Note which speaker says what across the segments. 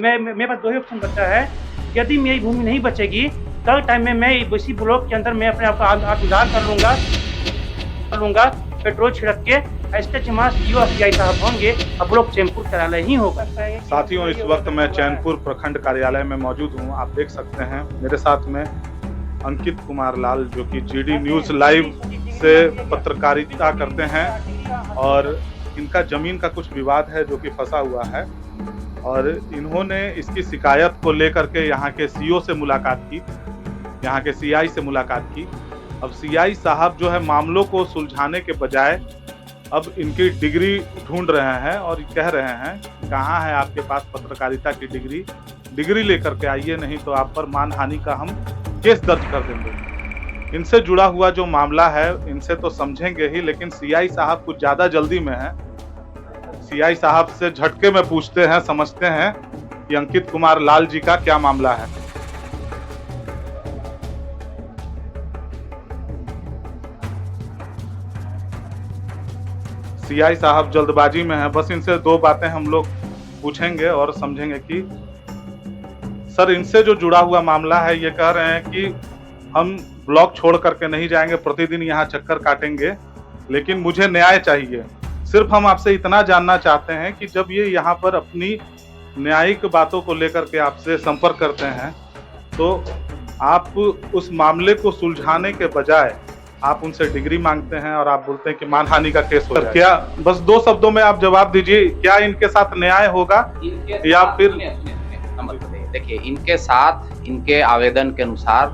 Speaker 1: मेरे पास 2 ही ऑप्शन बचा है। यदि मेरी भूमि नहीं बचेगी, कल टाइम में मैं इसी ब्लॉक के अंदर मैं अपने आप का आत्मदाह कर लूँगा, पेट्रोल छिड़क के एसटीएच जीओ सीआई साहब होंगे और ब्लॉक चैनपुर कार्यालय ही होगा।
Speaker 2: साथियों, इस वक्त मैं चैनपुर प्रखंड कार्यालय में मौजूद हूँ। आप देख सकते हैं मेरे साथ में अंकित कुमार लाल, जो कि जीडी न्यूज़ लाइव से पत्रकारिता करते हैं और इनका जमीन का कुछ विवाद है जो कि फंसा हुआ है और इन्होंने इसकी शिकायत को लेकर के यहाँ के सीओ से मुलाकात की, यहाँ के सीआई से मुलाकात की। अब सीआई साहब जो है मामलों को सुलझाने के बजाय अब इनकी डिग्री ढूंढ रहे हैं और कह रहे हैं कहाँ है आपके पास पत्रकारिता की डिग्री लेकर के आइए, नहीं तो आप पर मानहानि का हम केस दर्ज कर देंगे। इनसे जुड़ा हुआ जो मामला है इनसे तो समझेंगे ही, लेकिन सीआई साहब कुछ ज्यादा जल्दी में है। सीआई साहब से झटके में पूछते हैं, समझते हैं कि अंकित कुमार लाल जी का क्या मामला है। सीआई साहब जल्दबाजी में हैं, बस इनसे 2 बातें हम लोग पूछेंगे और समझेंगे कि सर, इनसे जो जुड़ा हुआ मामला है, ये कह रहे हैं कि हम ब्लॉक छोड़ करके नहीं जाएंगे, प्रतिदिन यहाँ चक्कर काटेंगे, लेकिन मुझे न्याय चाहिए। सिर्फ हम आपसे इतना जानना चाहते हैं कि जब ये यहाँ पर अपनी न्यायिक बातों को लेकर के आपसे संपर्क करते हैं तो आप उस मामले को सुलझाने के बजाय आप उनसे डिग्री मांगते हैं और आप बोलते हैं कि मानहानि का केस हो जाए। क्या, बस 2 शब्दों में आप जवाब दीजिए, क्या इनके साथ न्याय होगा या फिर?
Speaker 3: देखिए, इनके साथ इनके आवेदन के अनुसार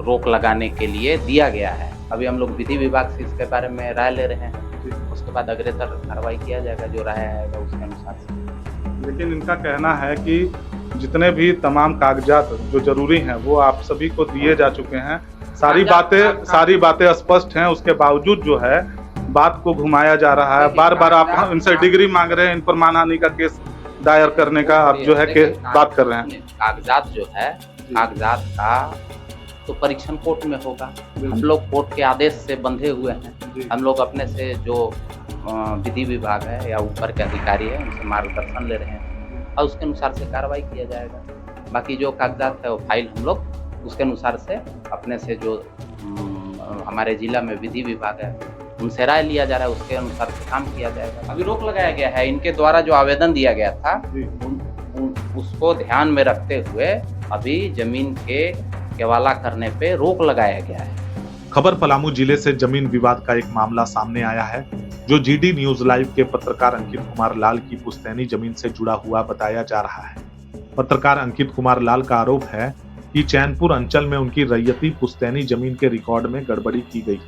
Speaker 3: रोक लगाने के लिए दिया गया है। अभी हम लोग विधि विभाग से इसके बारे में राय ले रहे हैं, उसके बाद अग्रेसर कार्रवाई किया जाएगा, जो राय आएगा उसके अनुसार से।
Speaker 2: लेकिन इनका कहना है कि जितने भी तमाम कागजात जो जरूरी हैं वो आप सभी को दिए जा चुके हैं, सारी बातें स्पष्ट हैं, उसके बावजूद जो है बात को घुमाया जा रहा है। बार बार आप इनसे डिग्री मांग रहे हैं, इन पर मानहानि का केस दायर करने का आप जो है के बात कर रहे हैं।
Speaker 3: कागजात जो है, कागजात का तो परीक्षण कोर्ट में होगा। हम लोग कोर्ट के आदेश से बंधे हुए हैं। हम लोग अपने से जो विधि विभाग है या ऊपर के अधिकारी है उनसे मार्गदर्शन ले रहे हैं और उसके अनुसार से कार्रवाई किया जाएगा। बाकी जो कागजात है वो फाइल हम लोग उसके अनुसार से अपने से जो हमारे जिला में विधि विभाग है उनसे राय लिया जा रहा है, उसके अनुसार से काम किया जाएगा। अभी रोक लगाया गया है, इनके द्वारा जो आवेदन दिया गया था उसको ध्यान में रखते हुए अभी जमीन के केवाला करने पे रोक लगाया गया है।
Speaker 2: खबर पलामू जिले से जमीन विवाद का एक मामला सामने आया है जो जीडी न्यूज़ लाइव के पत्रकार अंकित कुमार लाल की पुश्तैनी जमीन से जुड़ा हुआ बताया जा रहा है। पत्रकार अंकित कुमार लाल का आरोप है कि चैनपुर अंचल में उनकी रैयती पुश्तैनी जमीन के रिकॉर्ड में गड़बड़ी की गई,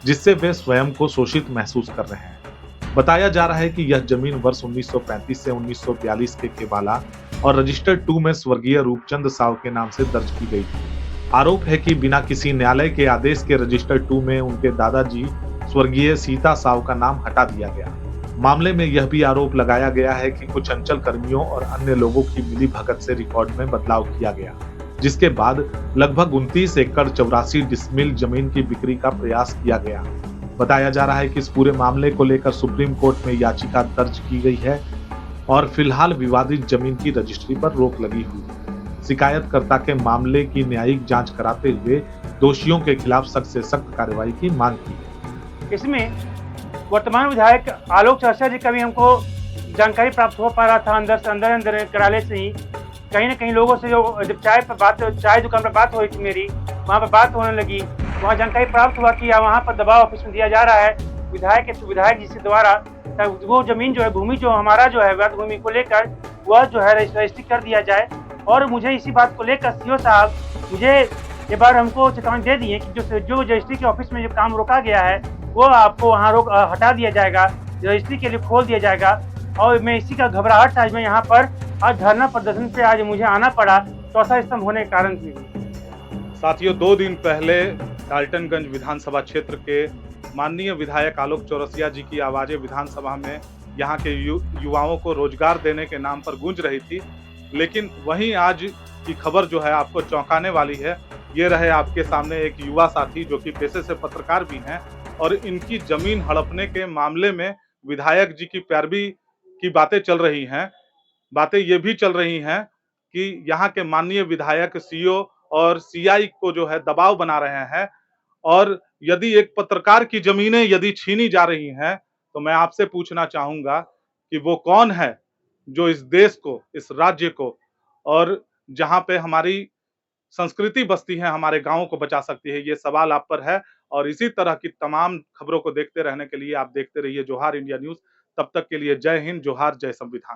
Speaker 2: जिससे वे स्वयं को शोषित महसूस कर रहे हैं। बताया जा रहा है कि यह जमीन वर्ष 1935 से 1942 के केवाला और रजिस्टर्ड 2 में स्वर्गीय रूपचंद साव के नाम से दर्ज की गई थी। आरोप है कि बिना किसी न्यायालय के आदेश के रजिस्टर्ड 2 में उनके दादाजी स्वर्गीय सीता साव का नाम हटा दिया गया। मामले में यह भी आरोप लगाया गया है कि कुछ अंचल कर्मियों और अन्य लोगों की मिली भगत से रिकॉर्ड में बदलाव किया गया, जिसके बाद लगभग 29 एकड़ 84 डिसमिल जमीन की बिक्री का प्रयास किया गया। बताया जा रहा है कि इस पूरे मामले को लेकर सुप्रीम कोर्ट में याचिका दर्ज की गई है और फिलहाल विवादित जमीन की रजिस्ट्री पर रोक लगी हुई है। शिकायतकर्ता के मामले की न्यायिक जांच कराते हुए दोषियों के खिलाफ सख्त से सख्त कार्रवाई की मांग की है।
Speaker 1: इसमें वर्तमान विधायक आलोक चर्चा जी का भी हमको जानकारी प्राप्त हो पा रहा था, अंदर कार्यालय से ही कहीं ना कहीं लोगों से, जो जब चाय दुकान पर बात हुई थी मेरी, वहाँ पर बात होने लगी, वहाँ जानकारी प्राप्त हुआ कि वहाँ पर दबाव ऑफिस में दिया जा रहा है विधायक जी से द्वारा, वो जमीन जो है, भूमि जो हमारा जो है विवाद भूमि को लेकर वह जो है रजिस्ट्री कर दिया जाए। और मुझे इसी बात को लेकर सीओ साहब मुझे ये बार हमको चेतावनी दे दी है कि जो रजिस्ट्री के ऑफिस में जो काम रोका गया है वो आपको वहाँ हटा दिया जाएगा, रजिस्ट्री के लिए खोल दिया जाएगा। और मैं इसी का घबराहट था, आज मैं यहाँ पर आज धरना प्रदर्शन पे आज मुझे आना पड़ा, चौथा स्तंभ होने के कारण से।
Speaker 2: साथियों, 2 दिन पहले डाल्टनगंज विधानसभा क्षेत्र के माननीय विधायक आलोक चौरसिया जी की आवाजें विधानसभा में यहाँ के युवाओं को रोजगार देने के नाम पर गूंज रही थी, लेकिन वहीं आज की खबर जो है आपको चौंकाने वाली है। ये रहे आपके सामने एक युवा साथी जो कि पेशे से पत्रकार भी हैं और इनकी जमीन हड़पने के मामले में विधायक जी की पैरवी की बातें चल रही हैं। बातें ये भी चल रही हैं कि यहाँ के माननीय विधायक सीओ और सीआई को जो है दबाव बना रहे हैं और यदि एक पत्रकार की जमीनें यदि छीनी जा रही हैं तो मैं आपसे पूछना चाहूंगा कि वो कौन है जो इस देश को, इस राज्य को और जहां पे हमारी संस्कृति बसती है, हमारे गांवों को बचा सकती है। ये सवाल आप पर है और इसी तरह की तमाम खबरों को देखते रहने के लिए आप देखते रहिए जोहार इंडिया न्यूज। तब तक के लिए जय हिंद, जोहार, जय संविधान।